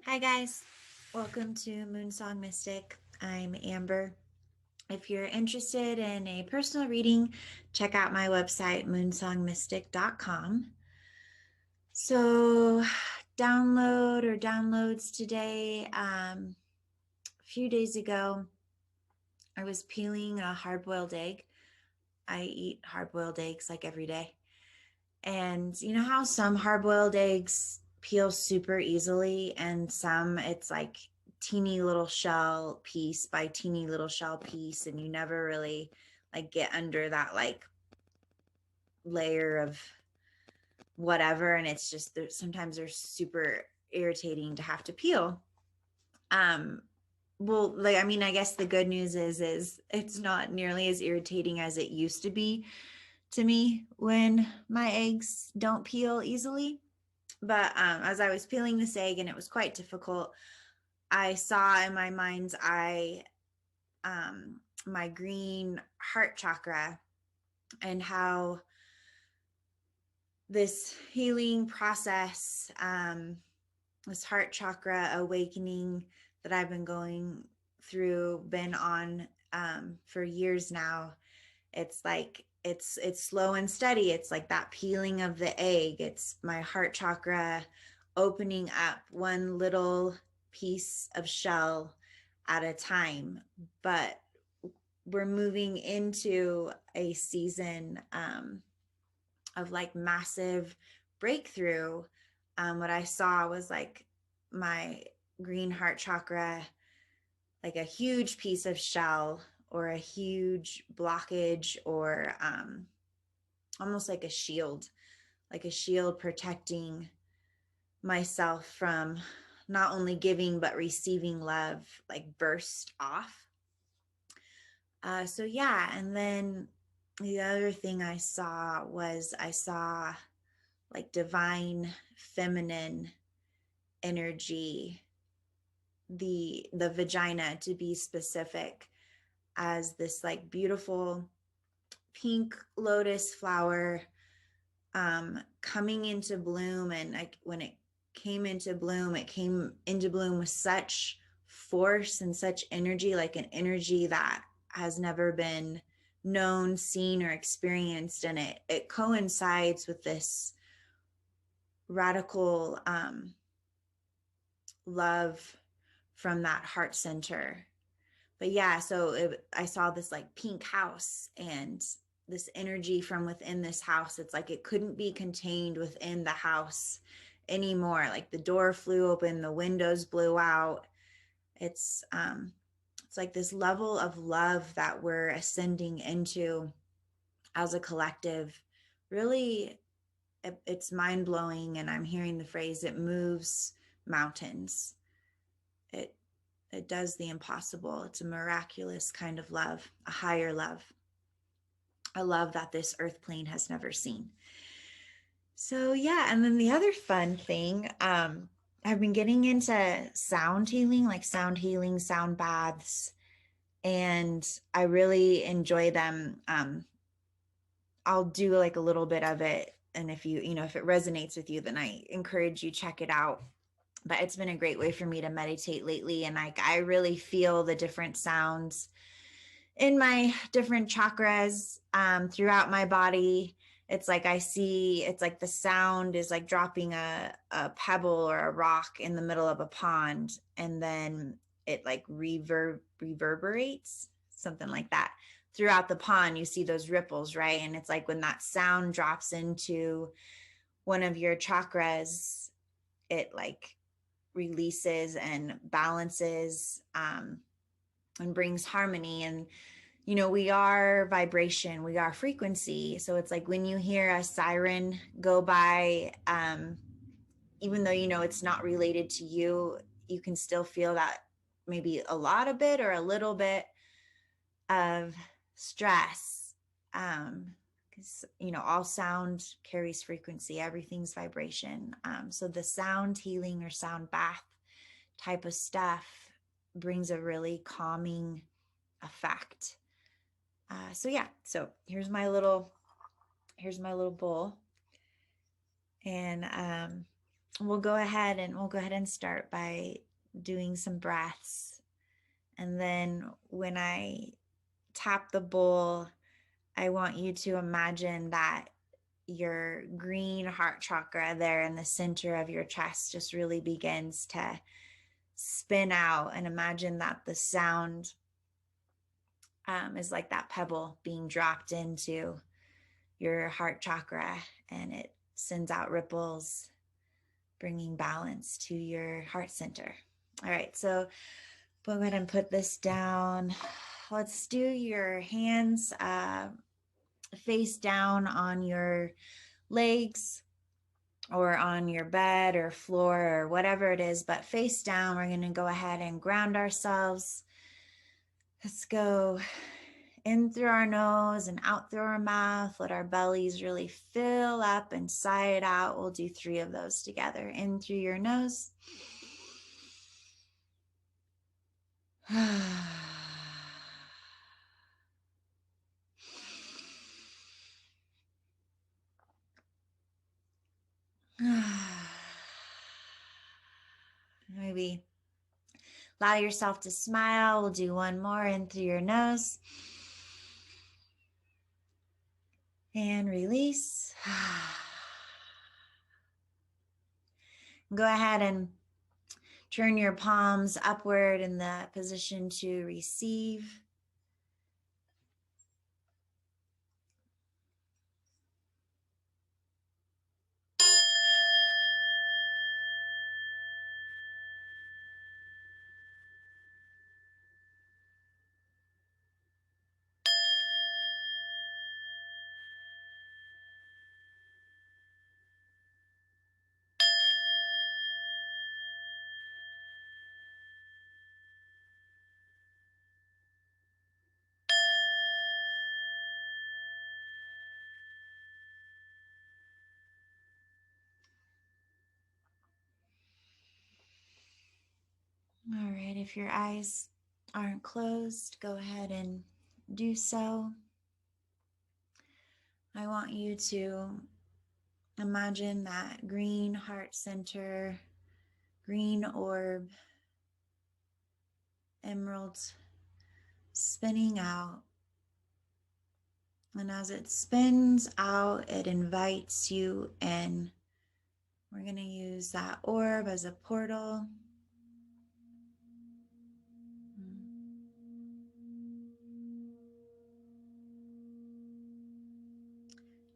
Hi guys, welcome to Moonsong Mystic. I'm Amber. If you're interested in a personal reading, check out my website moonsongmystic.com. So, downloads today. A few days ago, I was peeling a hard-boiled egg. I eat hard-boiled eggs like every day. And you know how some hard-boiled eggs peel super easily and some it's like teeny little shell piece by teeny little shell piece and you never really like get under that like layer of whatever and it's just sometimes they're super irritating to have to peel. Um well, like I mean, I guess the good news is it's not nearly as irritating as it used to be to me when my eggs don't peel easily. But as I was peeling this egg and it was quite difficult, I saw in my mind's eye my green heart chakra and how this healing process, this heart chakra awakening that I've been going through, been on for years now. It's like it's slow and steady. It's like that peeling of the egg. It's my heart chakra opening up one little piece of shell at a time. But we're moving into a season of like massive breakthrough. What I saw was like my green heart chakra, like a huge piece of shell or a huge blockage or almost like a shield protecting myself from not only giving but receiving love, like burst off. So yeah, and then the other thing I saw like divine feminine energy, the vagina to be specific, as this like beautiful pink lotus flower coming into bloom. And like when it came into bloom, it came into bloom with such force and such energy, like an energy that has never been known, seen, or experienced. And it coincides with this radical love from that heart center. But yeah, so I saw this like pink house and this energy from within this house. It's like it couldn't be contained within the house anymore. Like the door flew open, the windows blew out. It's like this level of love that we're ascending into as a collective. Really, it's mind blowing, and I'm hearing the phrase "it moves mountains." It it does the impossible. It's a miraculous kind of love, a higher love, a love that this earth plane has never seen. So yeah, and then the other fun thing, I've been getting into sound healing, like sound healing, sound baths, and I really enjoy them. I'll do like a little bit of it, and if if it resonates with you, then I encourage you check it out. But it's been a great way for me to meditate lately, and like I really feel the different sounds in my different chakras throughout my body. It's like I see, it's like the sound is like dropping a pebble or a rock in the middle of a pond, and then it like reverberates, something like that. Throughout the pond, you see those ripples, right? And it's like when that sound drops into one of your chakras, it like releases and balances and brings harmony. And we are vibration, we are frequency. So it's like when you hear a siren go by, even though it's not related to you, you can still feel that maybe a lot of bit or a little bit of stress. Because all sound carries frequency, everything's vibration. So the sound healing or sound bath type of stuff brings a really calming effect. So yeah, so here's my little bowl, and we'll go ahead and start by doing some breaths. And then when I tap the bowl, I want you to imagine that your green heart chakra there in the center of your chest just really begins to spin out, and imagine that the sound is like that pebble being dropped into your heart chakra, and it sends out ripples, bringing balance to your heart center. All right, so go ahead and put this down. Let's do your hands face down on your legs or on your bed or floor or whatever it is, but face down. We're going to go ahead and ground ourselves. Let's go in through our nose and out through our mouth. Let our bellies really fill up and sigh it out. We'll do 3 of those together. In through your nose. Maybe allow yourself to smile. We'll do 1 more in through your nose. And release. Go ahead and turn your palms upward in the position to receive. All right, if your eyes aren't closed, go ahead and do so. I want you to imagine that green heart center, green orb, emerald spinning out. And as it spins out, it invites you in. We're going to use that orb as a portal.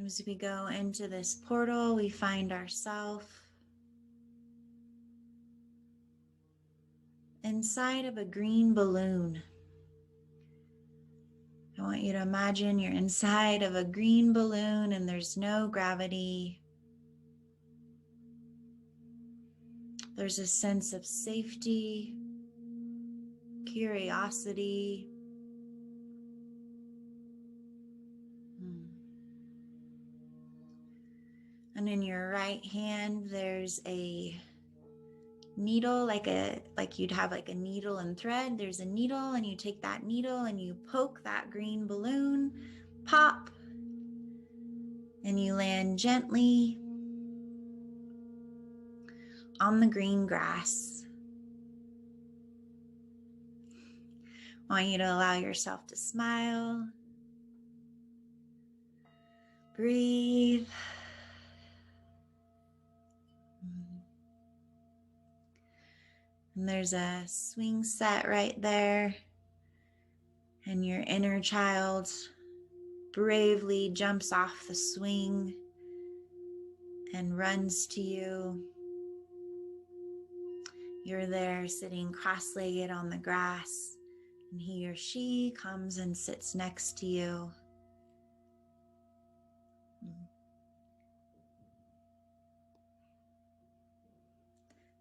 As we go into this portal, we find ourselves inside of a green balloon. I want you to imagine you're inside of a green balloon and there's no gravity. There's a sense of safety, curiosity. And in your right hand, there's a needle, like you'd have like a needle and thread. There's a needle, and you take that needle and you poke that green balloon, pop, and you land gently on the green grass. I want you to allow yourself to smile. Breathe. And there's a swing set right there. And your inner child bravely jumps off the swing and runs to you. You're there sitting cross-legged on the grass, and he or she comes and sits next to you.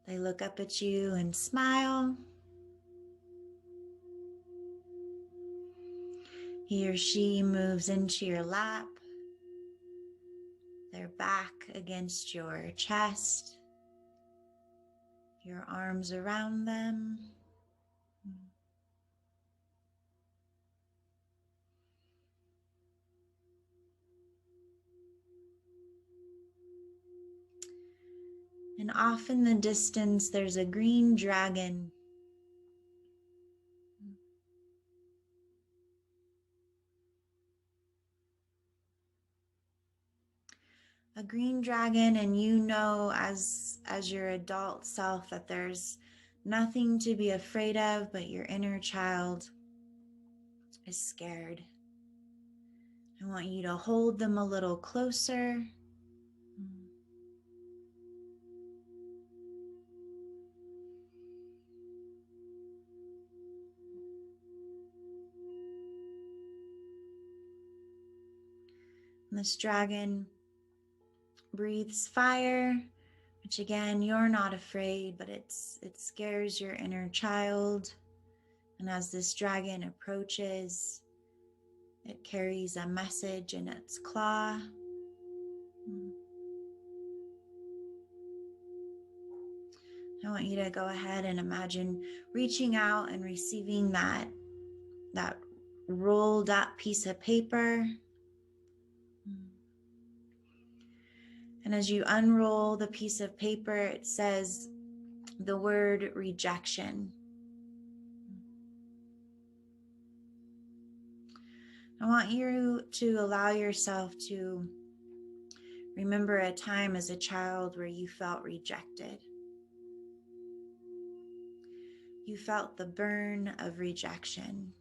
They look up at you and smile. He or she moves into your lap, their back against your chest, your arms around them. And off in the distance, there's a green dragon. A green dragon, and you know as your adult self that there's nothing to be afraid of, but your inner child is scared. I want you to hold them a little closer. And this dragon breathes fire, which again, you're not afraid, but it scares your inner child. And as this dragon approaches, it carries a message in its claw. I want you to go ahead and imagine reaching out and receiving that rolled up piece of paper. And as you unroll the piece of paper, it says the word rejection. I want you to allow yourself to remember a time as a child where you felt rejected. You felt the burn of rejection.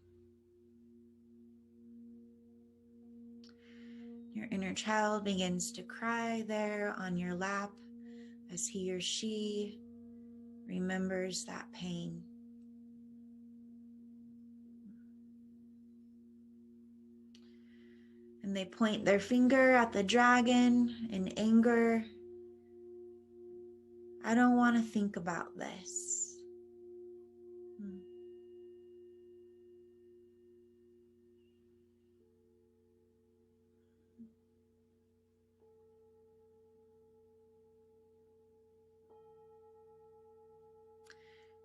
Your inner child begins to cry there on your lap as he or she remembers that pain. And they point their finger at the dragon in anger. I don't want to think about this.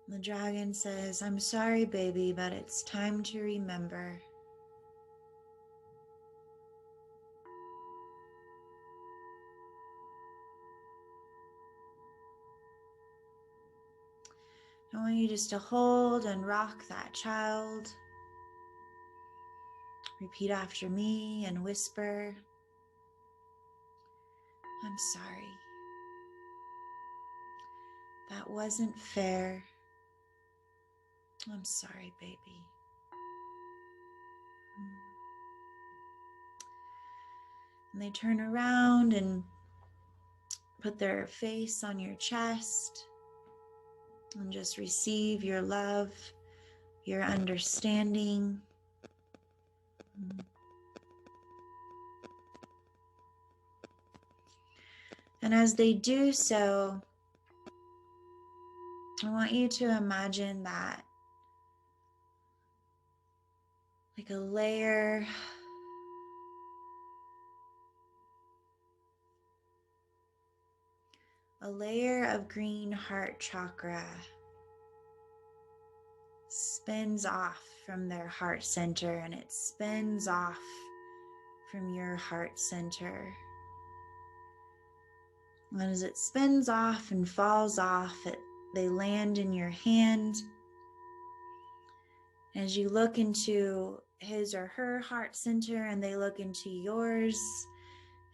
The dragon says, I'm sorry, baby, but it's time to remember. I want you just to hold and rock that child. Repeat after me and whisper, I'm sorry. That wasn't fair. I'm sorry, baby. And they turn around and put their face on your chest and just receive your love, your understanding. And as they do so, I want you to imagine that like a layer of green heart chakra spins off from their heart center, and it spins off from your heart center. And as it spins off and falls off, they land in your hand. As you look into his or her heart center and they look into yours,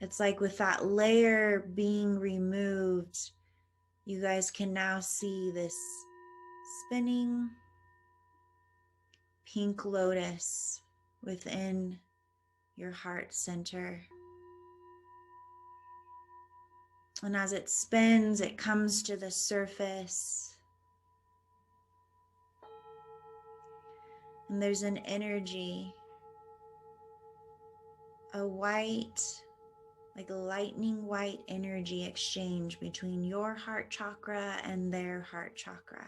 it's like with that layer being removed, you guys can now see this spinning pink lotus within your heart center. And as it spins, it comes to the surface. And there's an energy, a white, like a lightning white energy exchange between your heart chakra and their heart chakra.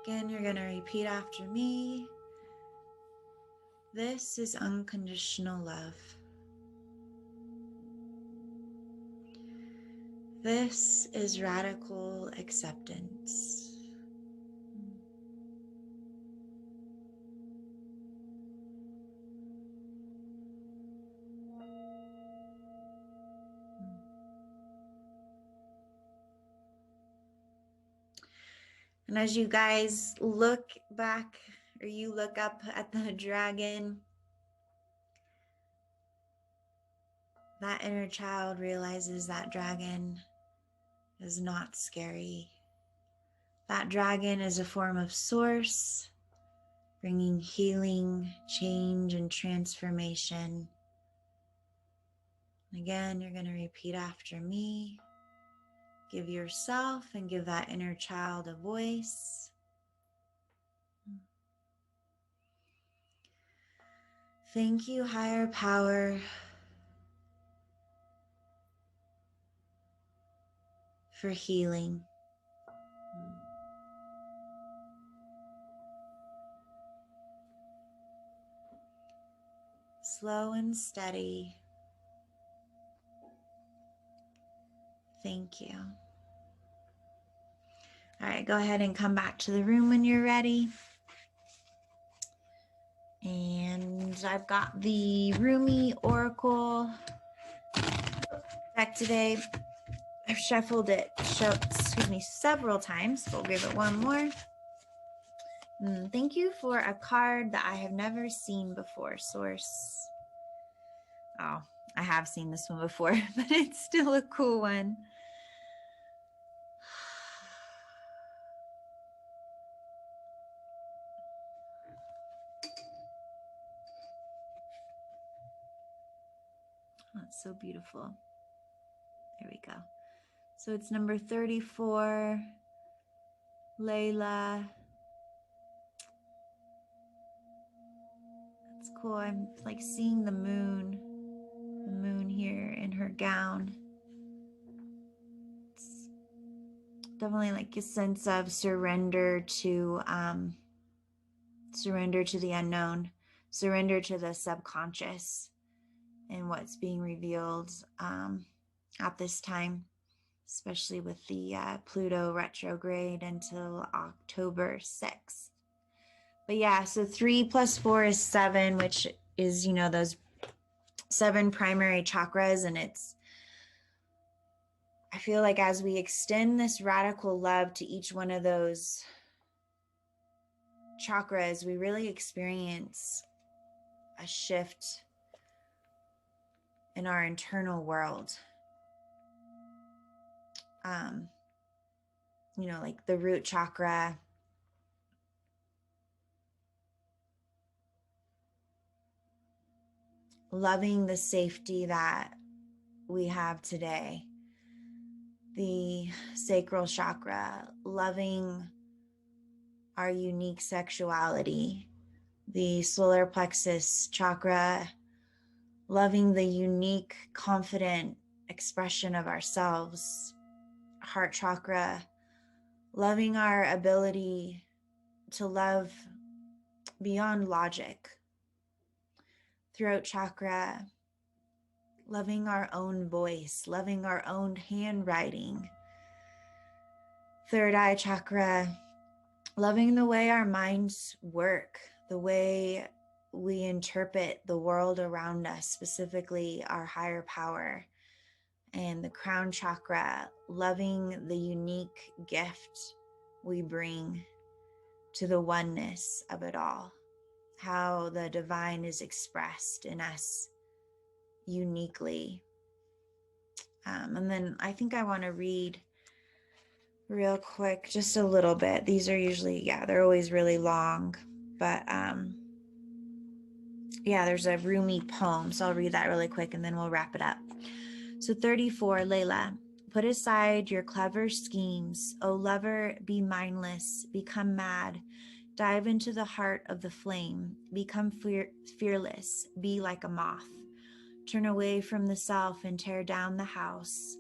Again, you're going to repeat after me. This is unconditional love. This is radical acceptance. And as you guys look back, or you look up at the dragon, that inner child realizes that dragon is not scary. That dragon is a form of source, bringing healing, change, and transformation. Again, you're going to repeat after me. Give yourself and give that inner child a voice. Thank you, higher power, for healing. Slow and steady. Thank you. All right, go ahead and come back to the room when you're ready. And I've got the Rumi Oracle deck today. I've shuffled it, several times, but we'll give it one more. Thank you for a card that I have never seen before, Source. Oh, I have seen this one before, but it's still a cool one. Oh, it's so beautiful. There we go. So it's number 34, Layla. That's cool. I'm like seeing the moon here in her gown. It's definitely like a sense of surrender to the unknown, surrender to the subconscious and what's being revealed at this time, especially with the Pluto retrograde until October 6th. But yeah, so 3 + 4 is 7, which is, those 7 primary chakras. And I feel like as we extend this radical love to each one of those chakras, we really experience a shift in our internal world. Like the root chakra, loving the safety that we have today. The sacral chakra, loving our unique sexuality. The solar plexus chakra, loving the unique, confident expression of ourselves. Heart chakra, loving our ability to love beyond logic. Throat chakra, loving our own voice, loving our own handwriting. Third eye chakra, loving the way our minds work, the way we interpret the world around us, specifically our higher power. And the crown chakra, loving the unique gift we bring to the oneness of it all, how the divine is expressed in us uniquely. And then I think I want to read real quick, just a little bit. These are usually, they're always really long, but there's a Rumi poem, so I'll read that really quick and then we'll wrap it up. So 34, Layla, put aside your clever schemes. O lover, be mindless, become mad, dive into the heart of the flame, become fearless, be like a moth. Turn away from the self and tear down the house.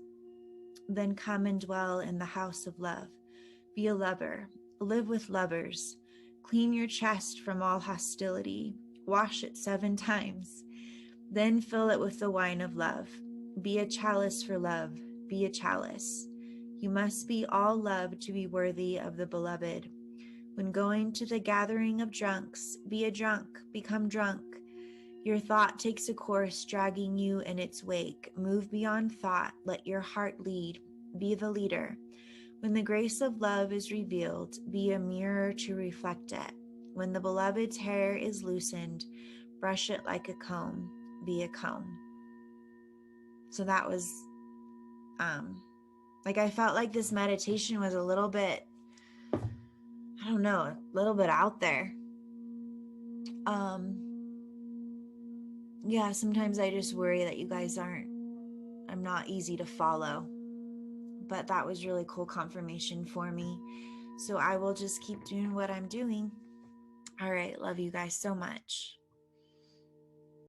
Then come and dwell in the house of love. Be a lover, live with lovers. Clean your chest from all hostility. Wash it 7 times. Then fill it with the wine of love. Be a chalice for love. Be a chalice. You must be all love to be worthy of the beloved. When going to the gathering of drunks, be a drunk, become drunk. Your thought takes a course dragging you in its wake. Move beyond thought. Let your heart lead. Be the leader. When the grace of love is revealed, be a mirror to reflect it. When the beloved's hair is loosened, brush it like a comb, be a comb. So that was, like, I felt like this meditation was a little bit, I don't know, a little bit out there. Yeah, sometimes I just worry that you guys I'm not easy to follow. But that was really cool confirmation for me. So I will just keep doing what I'm doing. All right, love you guys so much.